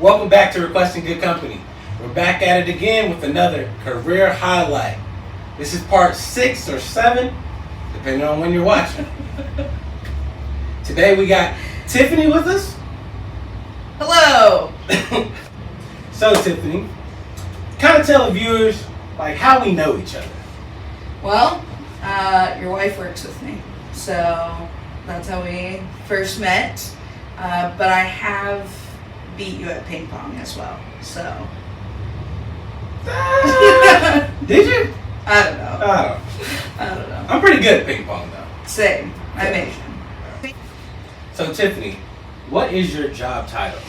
Welcome back to Requesting Good Company. We're back at it again with another career highlight. This is part 6 or 7, depending on when you're watching. Today we got Tiffany with us. Hello! So Tiffany, kind of tell the viewers like how we know each other. Well, your wife works with me, so that's how we first met. But I have beat you at ping pong as well, so. Did you? I don't know. Oh. I don't know. I'm pretty good at ping pong though. Same. I'm Asian. So Tiffany, what is your job title?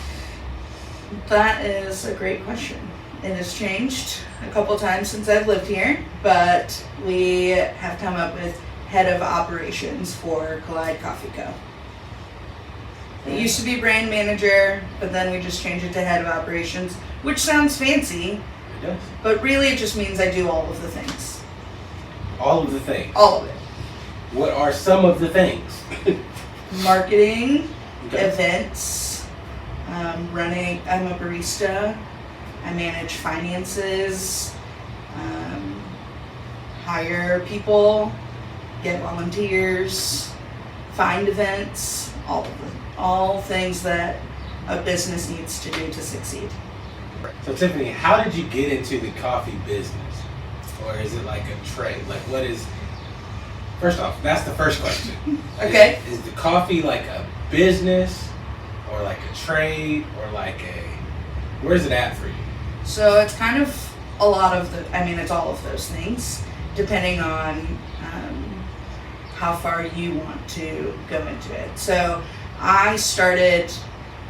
That is a great question. It has changed a couple times since I've lived here, but we have come up with Head of Operations for Collide Coffee Co. It used to be brand manager, but then we just changed it to Head of Operations, which sounds fancy, It does. but really it just means I do all of the things. All of the things. All of it. What are some of the things? Marketing, Okay. events, running, I'm a barista, I manage finances, hire people, get volunteers, find events, all things that a business needs to do to succeed. So Tiffany, how did you get into the coffee business? Or is it like a trade? Like what is, first off, that's the first question. Okay. Is the coffee like a business or like a trade or like where's it at for you? So it's kind of a lot of it's all of those things, depending on how far you want to go into it. So I started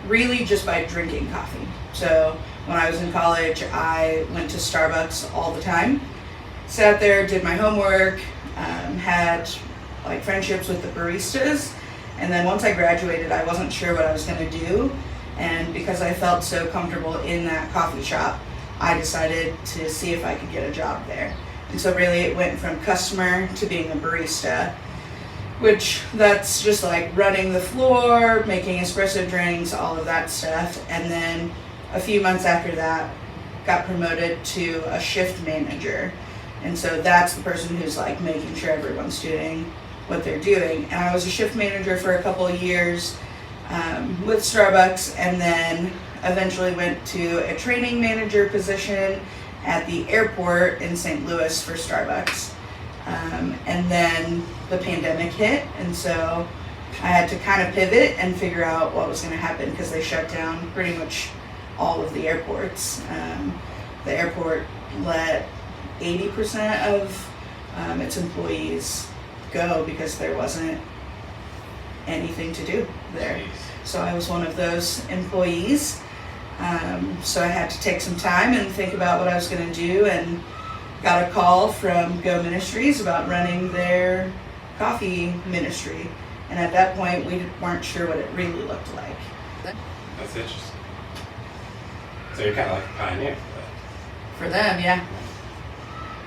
really just by drinking coffee. So when I was in college, I went to Starbucks all the time, sat there, did my homework, had like friendships with the baristas, and then once I graduated, I wasn't sure what I was going to do, and because I felt so comfortable in that coffee shop, I decided to see if I could get a job there. And so really it went from customer to being a barista, which that's just like running the floor, making espresso drinks, all of that stuff. And then a few months after that, got promoted to a shift manager. And so that's the person who's like making sure everyone's doing what they're doing. And I was a shift manager for a couple of years with Starbucks, and then eventually went to a training manager position at the airport in St. Louis for Starbucks. And then the pandemic hit, and so I had to kind of pivot and figure out what was going to happen because they shut down pretty much all of the airports. The airport let 80% of its employees go because there wasn't anything to do there. So I was one of those employees. So I had to take some time and think about what I was going to do, and got a call from Go Ministries about running their coffee ministry. And at that point, we weren't sure what it really looked like. That's interesting. So you're kind of like a pioneer for that. For them, yeah.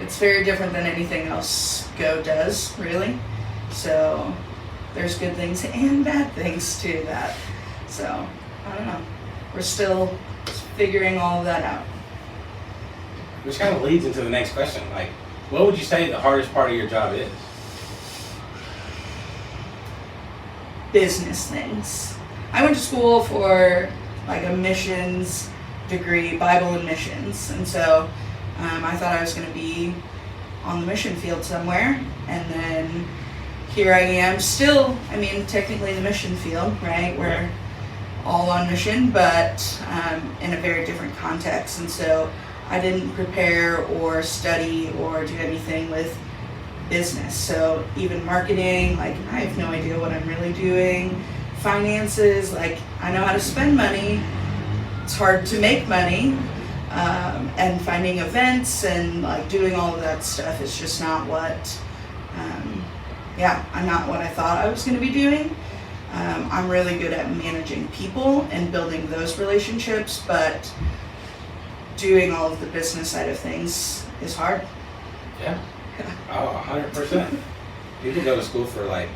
It's very different than anything else Go does, really. So there's good things and bad things to that. So, I don't know. We're still figuring all of that out. Which kind of leads into the next question. Like, what would you say the hardest part of your job is? Business things. I went to school for like a missions degree, Bible and missions, and so I thought I was going to be on the mission field somewhere, and then here I am still, technically the mission field, right? We're all on mission, but in a very different context, and so I didn't prepare or study or do anything with business. So even marketing, like I have no idea what I'm really doing. Finances, like I know how to spend money. It's hard to make money. And finding events and like doing all of that stuff is just not what, I'm not what I thought I was going to be doing. I'm really good at managing people and building those relationships, but doing all of the business side of things is hard. Yeah. Oh, 100%. People go to school for like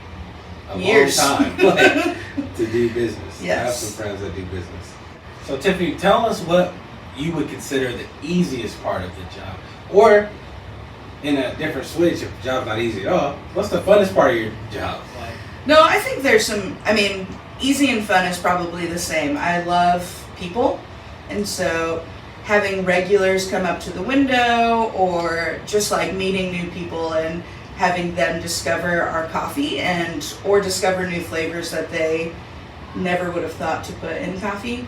a years. long time to do business. Yes. I have some friends that do business. So Tiffany, tell us what you would consider the easiest part of the job, or in a different switch, if the job's not easy at all, what's the funnest part of your job? No, I think there's some, I mean, easy and fun is probably the same. I love people, and so having regulars come up to the window, or just like meeting new people and having them discover our coffee or discover new flavors that they never would have thought to put in coffee.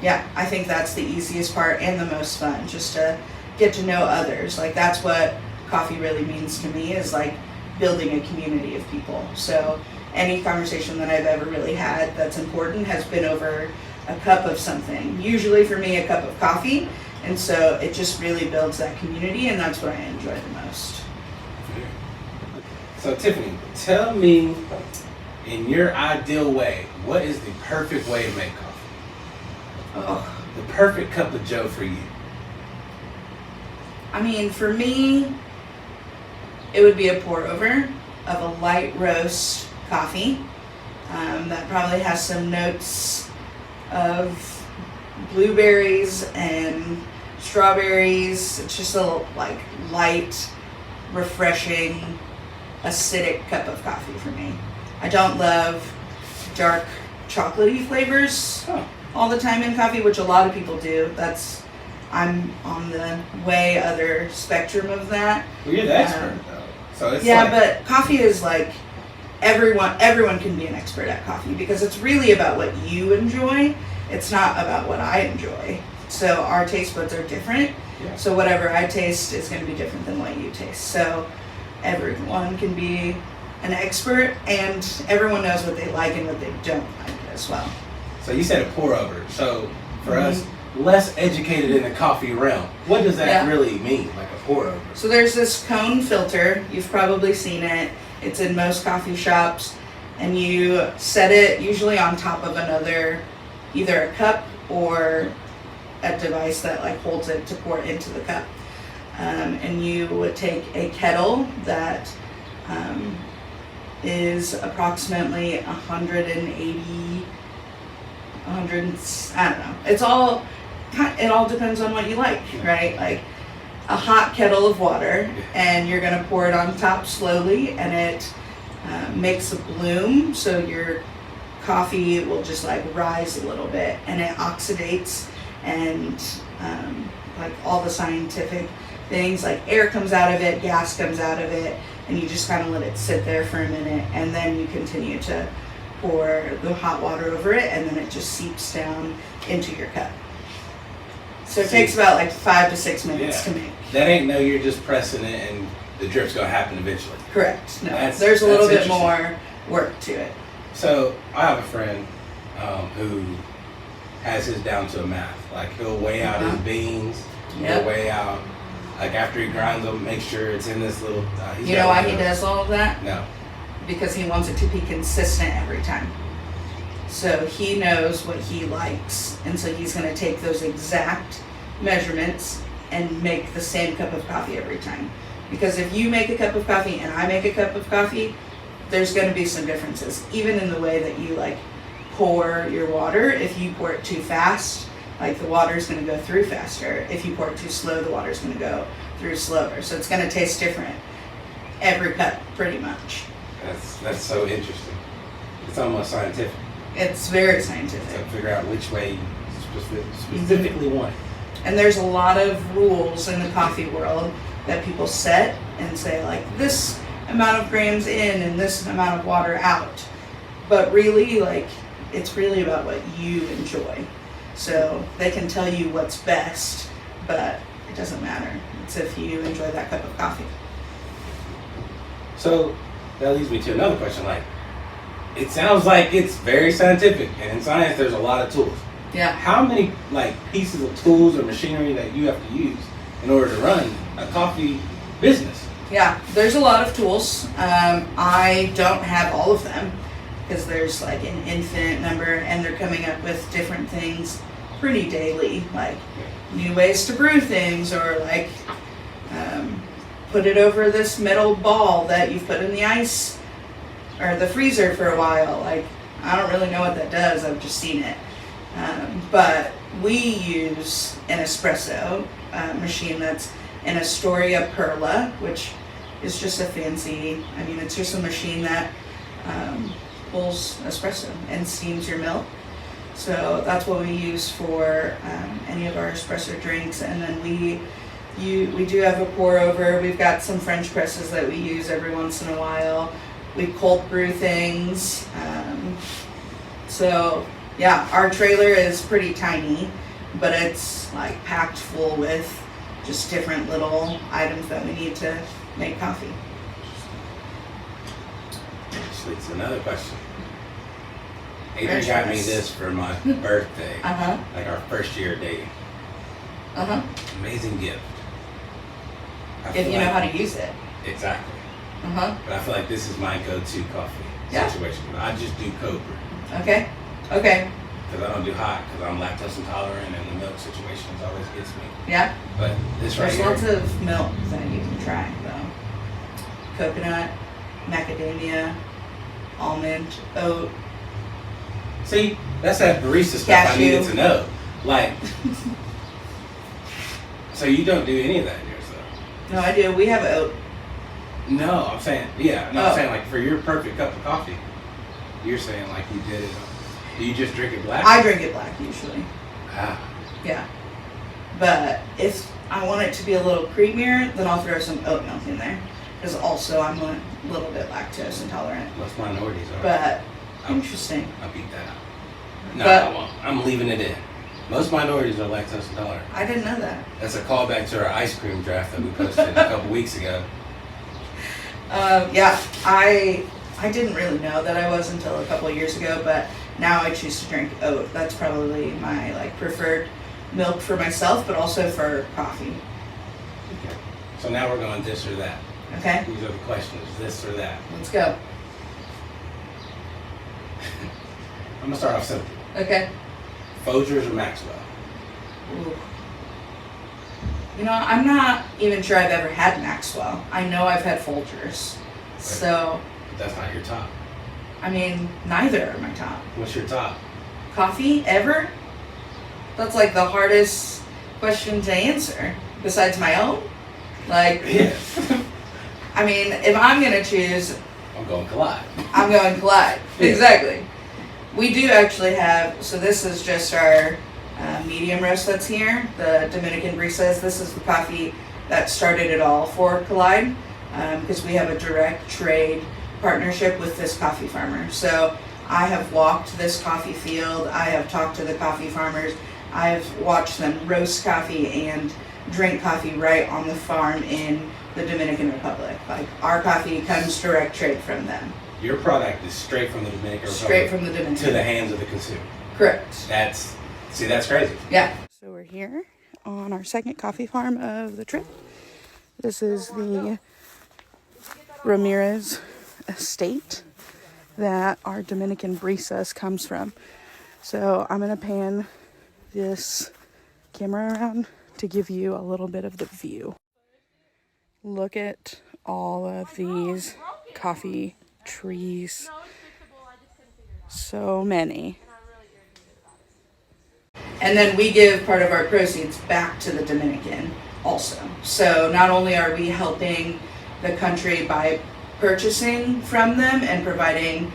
Yeah, I think that's the easiest part and the most fun, just to get to know others. Like, that's what coffee really means to me, is like building a community of people. So any conversation that I've ever really had that's important has been over a cup of something. Usually for me, a cup of coffee. And so it just really builds that community, and that's what I enjoy the most. So Tiffany, tell me, in your ideal way, what is the perfect way to make coffee? Oh, The perfect cup of joe for you. I mean, for me, it would be a pour over of a light roast coffee that probably has some notes of blueberries and strawberries. It's just a like light, refreshing, acidic cup of coffee for me. I don't love dark chocolatey flavors all the time in coffee, which a lot of people do. I'm on the way other spectrum of that. Well, you're the expert though. So it's but coffee is like everyone can be an expert at coffee, because it's really about what you enjoy. It's not about what I enjoy. So our taste buds are different. Yeah. So whatever I taste is going to be different than what you taste. So everyone can be an expert, and everyone knows what they like and what they don't like as well. So you said a pour over. So for us, less educated in the coffee realm, what does that really mean, like a pour over? So there's this cone filter. You've probably seen it. It's in most coffee shops, and you set it usually on top of another, either a cup or a device that like holds it to pour it into the cup. And you would take a kettle that is approximately 180, I don't know. It all depends on what you like, right? Like a hot kettle of water, and you're gonna pour it on top slowly, and it makes a bloom, so your coffee will just like rise a little bit, and it oxidates, and like all the scientific things, like air comes out of it, gas comes out of it, and you just kind of let it sit there for a minute, and then you continue to pour the hot water over it, and then it just seeps down into your cup. So it takes about like 5 to 6 minutes to make. That ain't no, you're just pressing it and the drip's gonna happen eventually. Correct. No, there's a little bit more work to it. So I have a friend who has his down to a math. Like he'll weigh out his beans. He'll weigh out, like after he grinds them, make sure it's in this little. You know why he does all of that? No. Because he wants it to be consistent every time. So he knows what he likes, and so he's going to take those exact measurements and make the same cup of coffee every time. Because if you make a cup of coffee and I make a cup of coffee, there's going to be some differences, even in the way that you like pour your water. If you pour it too fast, like the water's going to go through faster. If you pour it too slow, the water's going to go through slower. So it's going to taste different every cup, pretty much. That's so interesting. It's almost scientific. It's very scientific. To figure out which way you specifically want it. And there's a lot of rules in the coffee world that people set and say, like, this amount of grams in and this amount of water out. But really, like, it's really about what you enjoy. So they can tell you what's best, but it doesn't matter. It's if you enjoy that cup of coffee. So that leads me to another question. Like, it sounds like it's very scientific, and in science there's a lot of tools. Yeah. How many like pieces of tools or machinery that you have to use in order to run a coffee business? Yeah, there's a lot of tools. I don't have all of them because there's like an infinite number, and they're coming up with different things pretty daily, like new ways to brew things, or like put it over this metal ball that you've put in the ice or the freezer for a while. Like, I don't really know what that does. I've just seen it. But we use an espresso machine that's an Astoria Perla, which is just a fancy, it's just a machine that pulls espresso and steams your milk. So that's what we use for any of our espresso drinks. And then we do have a pour over. We've got some French presses that we use every once in a while. We cold brew things. So yeah, our trailer is pretty tiny, but it's like packed full with just different little items that we need to make coffee. Actually, it's another question. Adrian got me this for my birthday. Like our first year dating. Amazing gift. If you know how to use it. Exactly. But I feel like this is my go-to coffee situation. I just do cold brew. Okay. Because I don't do hot because I'm lactose intolerant and the milk situations always gets me. Yeah. But this right There's here. lots of milk that you can try though. Coconut, macadamia, almond, oat. See, that's that barista stuff I needed to know. Like, so you don't do any of that in yours though? No, I do. We have oat. No, I'm saying, I'm saying like for your perfect cup of coffee, you're saying like you did it. Do you just drink it black? I drink it black usually. Ah. Yeah. But if I want it to be a little creamier, then I'll throw some oat milk in there. Because also I'm a little bit lactose intolerant. Most minorities are. But interesting. I'll beat that out. No, I won't. I'm leaving it in. Most minorities are lactose intolerant. I didn't know that. That's a callback to our ice cream draft that we posted a couple weeks ago. Yeah, I didn't really know that I was until a couple of years ago, but now I choose to drink oat. That's probably my preferred milk for myself, but also for coffee. Okay. So now we're going this or that. Okay. These are the questions, this or that. Let's go. I'm gonna start off simple. Okay. Folgers or Maxwell? Ooh. I'm not even sure I've ever had Maxwell. I know I've had Folgers. Right. So. But that's not your top. Neither are my top. What's your top? Coffee, ever? That's like the hardest question to answer, besides my own. Yeah. If I'm gonna choose, I'm going Collide. I'm going Collide. Yeah. Exactly. We do actually have, so this is just our medium roast that's here, the Dominican Brisas. This is the coffee that started it all for Collide, because we have a direct trade partnership with this coffee farmer. So I have walked this coffee field, I have talked to the coffee farmers, I've watched them roast coffee and drink coffee right on the farm in the Dominican Republic. Our coffee comes direct trade from them. Your product is straight from the Dominican Republic. Straight from the Dominican. To the hands of the consumer. Correct. That's crazy. Yeah. So we're here on our second coffee farm of the trip. This is the Ramirez estate that our Dominican Brisas comes from. So I'm gonna pan this camera around to give you a little bit of the view. Look at all of these coffee trees. So many. And then we give part of our proceeds back to the Dominican also. So not only are we helping the country by purchasing from them and providing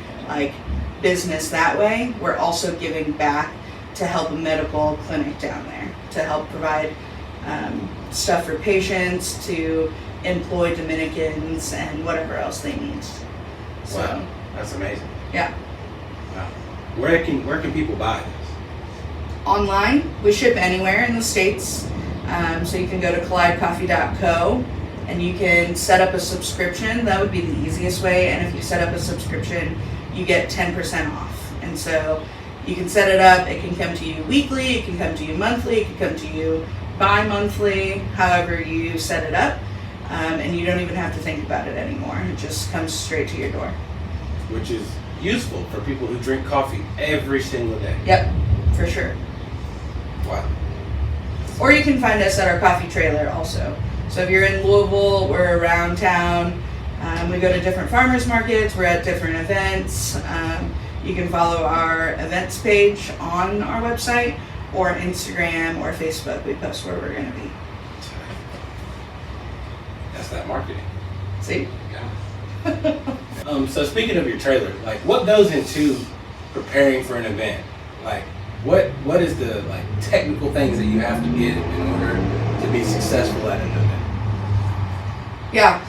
business that way, we're also giving back to help a medical clinic down there, to help provide stuff for patients, to employ Dominicans and whatever else they need. So, wow, that's amazing. Yeah. Wow. Where can people buy this? Online, we ship anywhere in the States. So you can go to collidecoffee.co and you can set up a subscription. That would be the easiest way. And if you set up a subscription, you get 10% off. And so you can set it up. It can come to you weekly. It can come to you monthly. It can come to you bi-monthly, however you set it up. And you don't even have to think about it anymore. It just comes straight to your door. Which is useful for people who drink coffee every single day. Yep, for sure. Wow. Or you can find us at our coffee trailer also. So if you're in Louisville, we're around town. We go to different farmers markets. We're at different events. you can follow our events page on our website or Instagram or Facebook. We post where we're going to be. That's that marketing. See? Yeah. So speaking of your trailer, like what goes into preparing for an event? Like what is the like technical things that you have to get in order to be successful at an event? Yeah.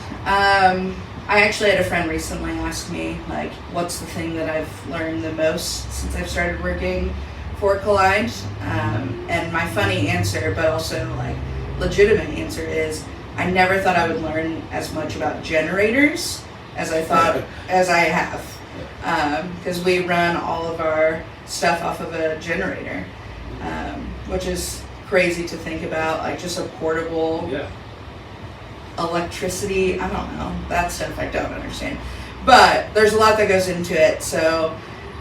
I actually had a friend recently ask me, like, what's the thing that I've learned the most since I've started working for Collide? And my funny answer, but also like legitimate answer is, I never thought I would learn as much about generators as I thought as I have. Because we run all of our stuff off of a generator, which is crazy to think about, like just a portable electricity. I don't know, that stuff I don't understand, but there's a lot that goes into it. So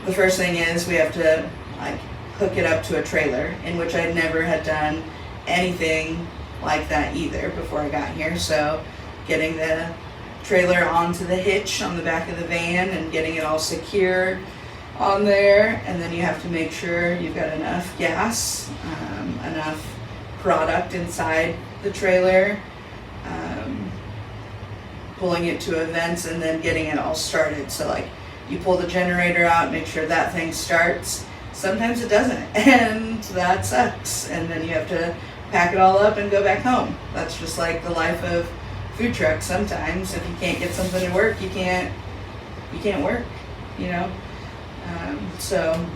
the first thing is we have to like hook it up to a trailer, in which I never had done anything like that either before I got here. So getting the trailer onto the hitch on the back of the van and getting it all secure on there, and then you have to make sure you've got enough gas, enough product inside the trailer, pulling it to events, and then getting it all started. So like you pull the generator out, make sure that thing starts. Sometimes it doesn't, and that sucks, and then you have to pack it all up and go back home. That's just like the life of food trucks. Sometimes if you can't get something to work, you can't work, you know. So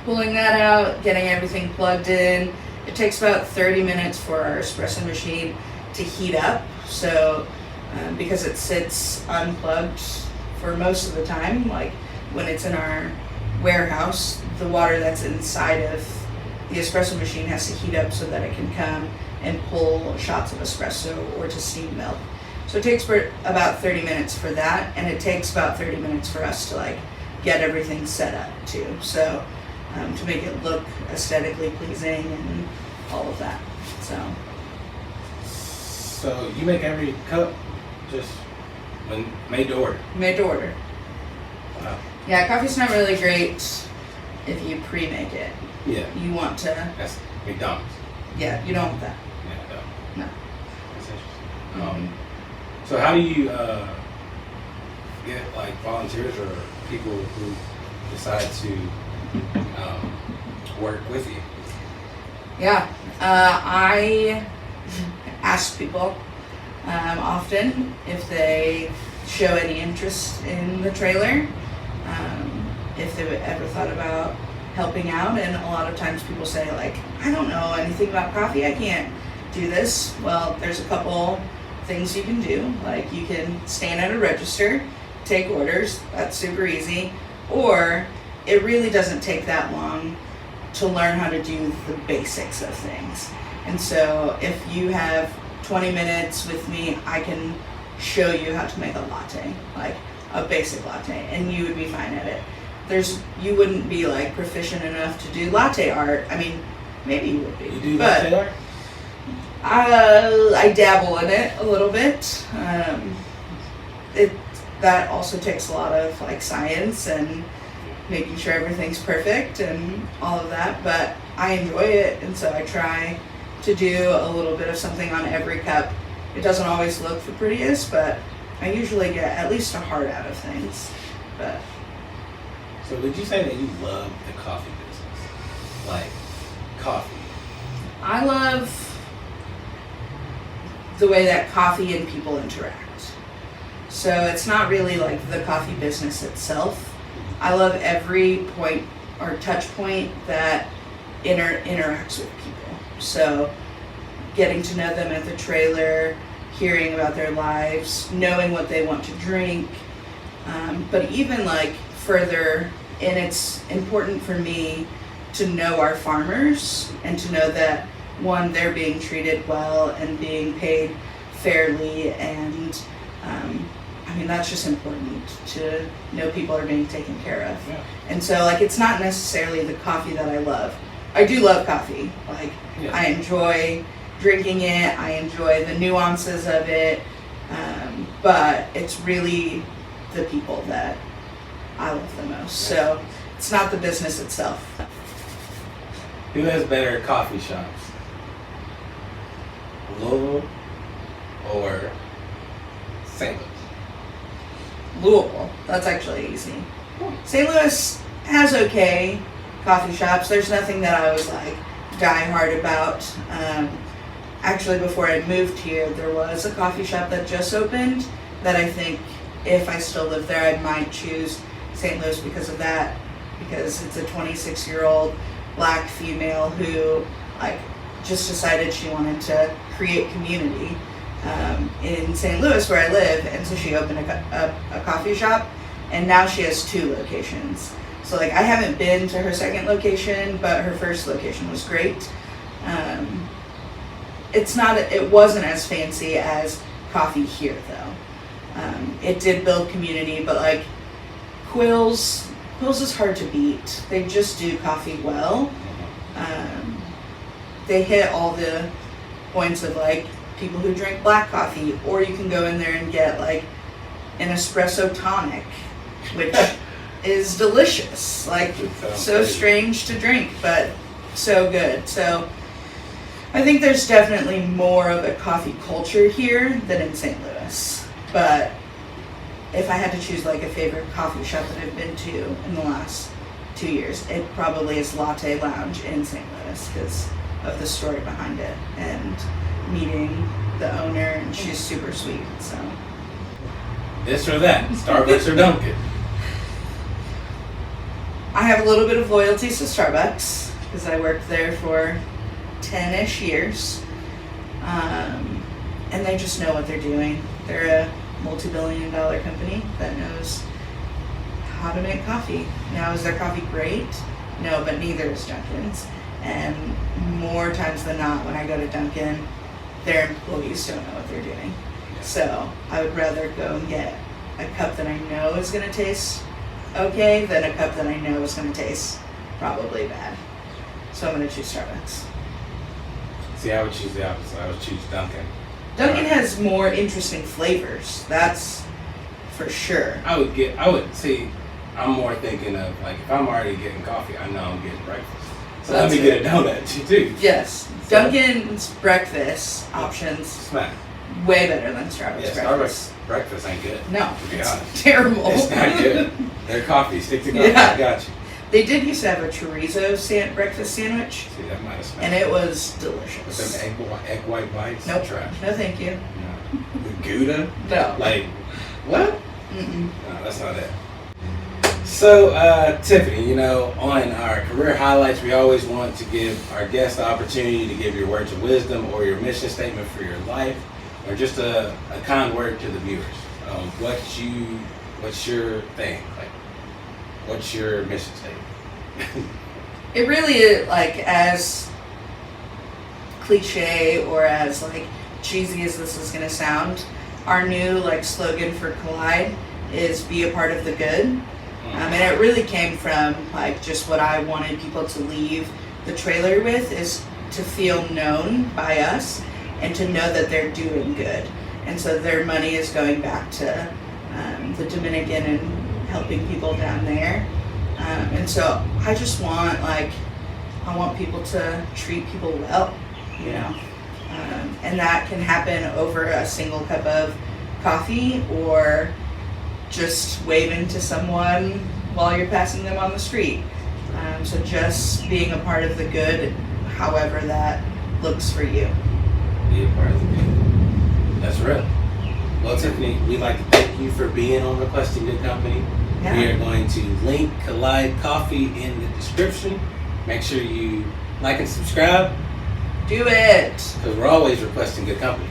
pulling that out, getting everything plugged in. It takes about 30 minutes for our espresso machine to heat up. So because it sits unplugged for most of the time, like when it's in our warehouse, the water that's inside of the espresso machine has to heat up so that it can come and pull shots of espresso or to steam milk. So it takes for about 30 minutes for that, and it takes about 30 minutes for us to like get everything set up too. So to make it look aesthetically pleasing and all of that. So you make every cup just made to order? Made to order. Wow. Yeah, coffee's not really great if you pre-make it. Yeah. You want to... That's McDonald's. Yeah, you don't want that. Yeah, No. That's interesting. So how do you get like volunteers or people who decide to work with you? Yeah, I ask people often if they show any interest in the trailer, if they've ever thought about helping out, and a lot of times people say like, I don't know anything about coffee, I can't do this. Well, there's a couple things you can do. Like you can stand at a register, take orders, that's super easy, or it really doesn't take that long to learn how to do the basics of things. And so if you have 20 minutes with me, I can show you how to make a latte, like a basic latte, and you would be fine at it. You wouldn't be like proficient enough to do latte art. I mean, maybe you would be. You do latte art? I dabble in it a little bit. That also takes a lot of like science and making sure everything's perfect and all of that, but I enjoy it, and so I try to do a little bit of something on every cup. It doesn't always look the prettiest, but I usually get at least a heart out of things. But so would you say that you love the coffee business? Like coffee? I love the way that coffee and people interact. So it's not really like the coffee business itself. I love every point or touch point that interacts with people. So getting to know them at the trailer, hearing about their lives, knowing what they want to drink, but even like further, and it's important for me to know our farmers and to know that one, they're being treated well and being paid fairly, and I mean that's just important to know people are being taken care of. Yeah. And so like it's not necessarily the coffee that I love. I do love coffee. Like I enjoy drinking it. I enjoy the nuances of it. But it's really the people that I love the most. So it's not the business itself. Who has better coffee shops? Louisville or St. Louis? Louisville. That's actually easy. St. Louis has okay coffee shops. There's nothing that I was like die hard about. Actually, before I moved here, there was a coffee shop that just opened that I think if I still lived there, I might choose St. Louis because of that. Because it's a 26-year-old black female who like just decided she wanted to create community in St. Louis where I live, and so she opened a coffee shop, and now she has 2 locations. So like I haven't been to her second location, but her first location was great. It wasn't as fancy as coffee here though. It did build community, but like Quill's is hard to beat. They just do coffee well. They hit all the points of like people who drink black coffee, or you can go in there and get like an espresso tonic, which is delicious. Like so strange to drink, but so good. So I think there's definitely more of a coffee culture here than in St. Louis. But if I had to choose like a favorite coffee shop that I've been to in the last 2 years, it probably is Latte Lounge in St. Louis because of the story behind it and meeting the owner, and she's super sweet. So this or that, Starbucks or Dunkin'? I have a little bit of loyalty to Starbucks because I worked there for 10-ish years, and they just know what they're doing. They're a multi-billion-dollar company that knows how to make coffee. Now, is their coffee great? No, but neither is Dunkin's. And more times than not, when I go to Dunkin', their employees don't know what they're doing. So I would rather go and get a cup that I know is going to taste okay than a cup that I know is going to taste probably bad. So I'm going to choose Starbucks. See, I would choose the opposite. I would choose Dunkin'. Dunkin' has more interesting flavors. That's for sure. I'm more thinking of like if I'm already getting coffee, I know I'm getting breakfast. So let me get a donut too. Yes. So, Dunkin's breakfast options smack. Way better than Starbucks breakfast. Starbucks breakfast ain't good. No, to be it's honest. terrible. It's not good. Their coffee, stick to coffee. Yeah. I got you. They did used to have a chorizo breakfast sandwich. See, that might have smacked. And it was delicious. With them egg white bites. Nope. Trash. No, thank you. No. The Gouda. No. Like what? Mm-mm. No, that's not it. So, Tiphani, on our career highlights, we always want to give our guests the opportunity to give your words of wisdom or your mission statement for your life, or just a kind word to the viewers. What's your thing? Like, what's your mission statement? It really is, like, as cliche or as, like, cheesy as this is going to sound, our new, like, slogan for Collide is be a part of the good. And it really came from like just what I wanted people to leave the trailer with is to feel known by us and to know that they're doing good. And so their money is going back to the Dominican and helping people down there. And so I just want I want people to treat people well, and that can happen over a single cup of coffee or just waving to someone while you're passing them on the street. So just being a part of the good, however that looks for you. Be a part of the good. That's real. Well, Tiphani, we'd like to thank you for being on Requesting Good Company. Yeah. We are going to link Collide Coffee in the description. Make sure you like and subscribe. Do it. Because we're always requesting good company.